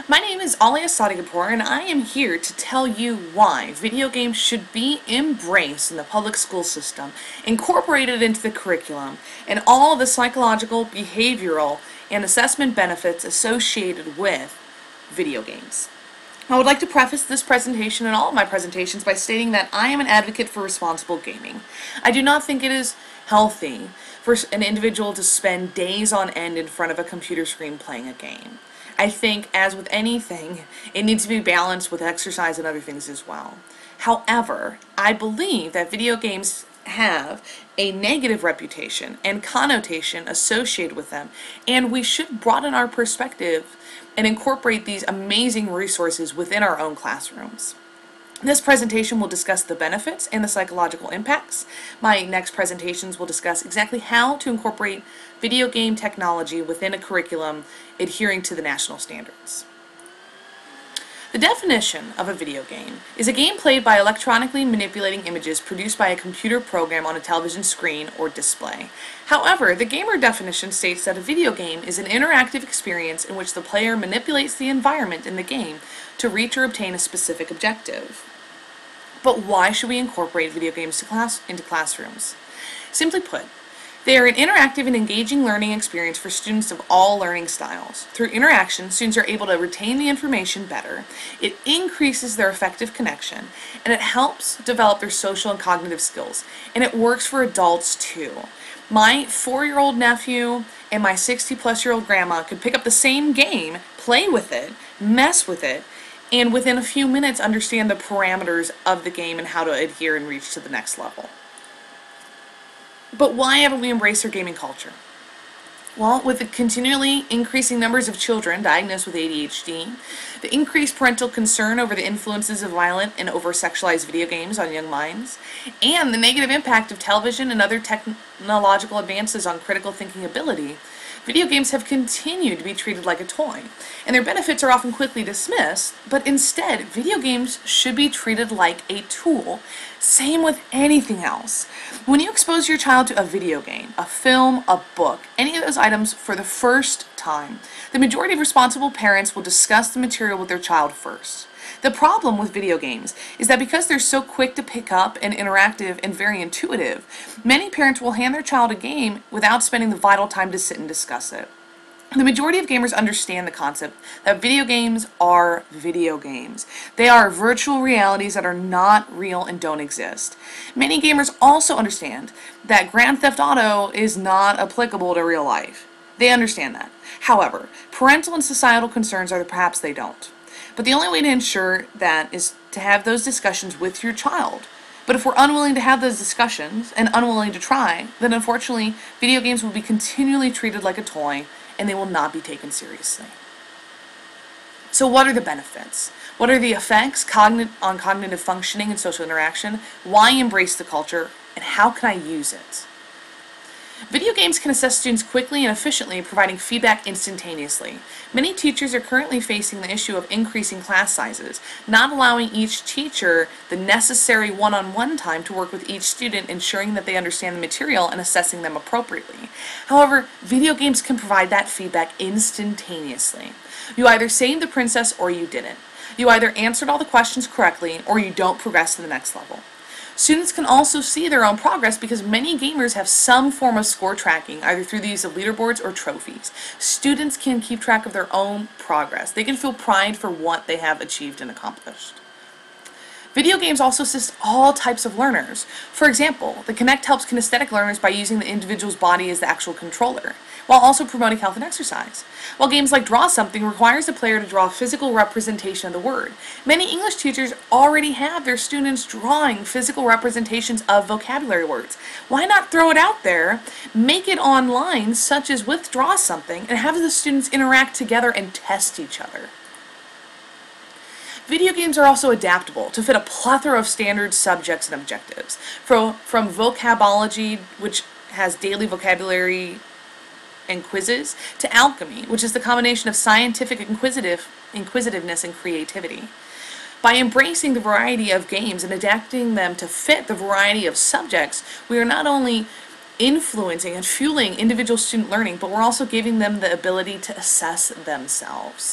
My name is Alia Sadiqapur, and I am here to tell you why video games should be embraced in the public school system, incorporated into the curriculum, and all the psychological, behavioral, and assessment benefits associated with video games. I would like to preface this presentation and all of my presentations by stating that I am an advocate for responsible gaming. I do not think it is healthy for an individual to spend days on end in front of a computer screen playing a game. I think, as with anything, it needs to be balanced with exercise and other things as well. However, I believe that video games have a negative reputation and connotation associated with them, and we should broaden our perspective and incorporate these amazing resources within our own classrooms. This presentation will discuss the benefits and the psychological impacts. My next presentations will discuss exactly how to incorporate video game technology within a curriculum adhering to the national standards. The definition of a video game is a game played by electronically manipulating images produced by a computer program on a television screen or display. However, the gamer definition states that a video game is an interactive experience in which the player manipulates the environment in the game to reach or obtain a specific objective. But why should we incorporate video games into classrooms? Simply put, they are an interactive and engaging learning experience for students of all learning styles. Through interaction, students are able to retain the information better, it increases their effective connection, and it helps develop their social and cognitive skills. And it works for adults too. My 4-year-old nephew and my 60-plus-year-old grandma could pick up the same game, play with it, mess with it, and within a few minutes understand the parameters of the game and how to adhere and reach to the next level. But why haven't we embraced our gaming culture? Well, with the continually increasing numbers of children diagnosed with ADHD, the increased parental concern over the influences of violent and over-sexualized video games on young minds, and the negative impact of television and other technological advances on critical thinking ability, video games have continued to be treated like a toy, and their benefits are often quickly dismissed, but instead, video games should be treated like a tool. Same with anything else. When you expose your child to a video game, a film, a book, any of those items for the first time, the majority of responsible parents will discuss the material with their child first. The problem with video games is that because they're so quick to pick up and interactive and very intuitive, many parents will hand their child a game without spending the vital time to sit and discuss it. The majority of gamers understand the concept that video games are video games. They are virtual realities that are not real and don't exist. Many gamers also understand that Grand Theft Auto is not applicable to real life. They understand that. However, parental and societal concerns are that perhaps they don't. But the only way to ensure that is to have those discussions with your child. But if we're unwilling to have those discussions and unwilling to try, then unfortunately video games will be continually treated like a toy and they will not be taken seriously. So what are the benefits? What are the effects on cognitive functioning and social interaction? Why embrace the culture? And how can I use it? Video games can assess students quickly and efficiently, providing feedback instantaneously. Many teachers are currently facing the issue of increasing class sizes, not allowing each teacher the necessary one-on-one time to work with each student, ensuring that they understand the material and assessing them appropriately. However, video games can provide that feedback instantaneously. You either saved the princess or you didn't. You either answered all the questions correctly or you don't progress to the next level. Students can also see their own progress because many gamers have some form of score tracking, either through the use of leaderboards or trophies. Students can keep track of their own progress. They can feel pride for what they have achieved and accomplished. Video games also assist all types of learners. For example, the Kinect helps kinesthetic learners by using the individual's body as the actual controller, while also promoting health and exercise. While games like Draw Something requires the player to draw a physical representation of the word, many English teachers already have their students drawing physical representations of vocabulary words. Why not throw it out there, make it online, such as with Draw Something, and have the students interact together and test each other? Video games are also adaptable to fit a plethora of standard subjects and objectives, from vocabology, which has daily vocabulary and quizzes, to alchemy, which is the combination of scientific inquisitiveness and creativity. By embracing the variety of games and adapting them to fit the variety of subjects, we are not only influencing and fueling individual student learning, but we're also giving them the ability to assess themselves.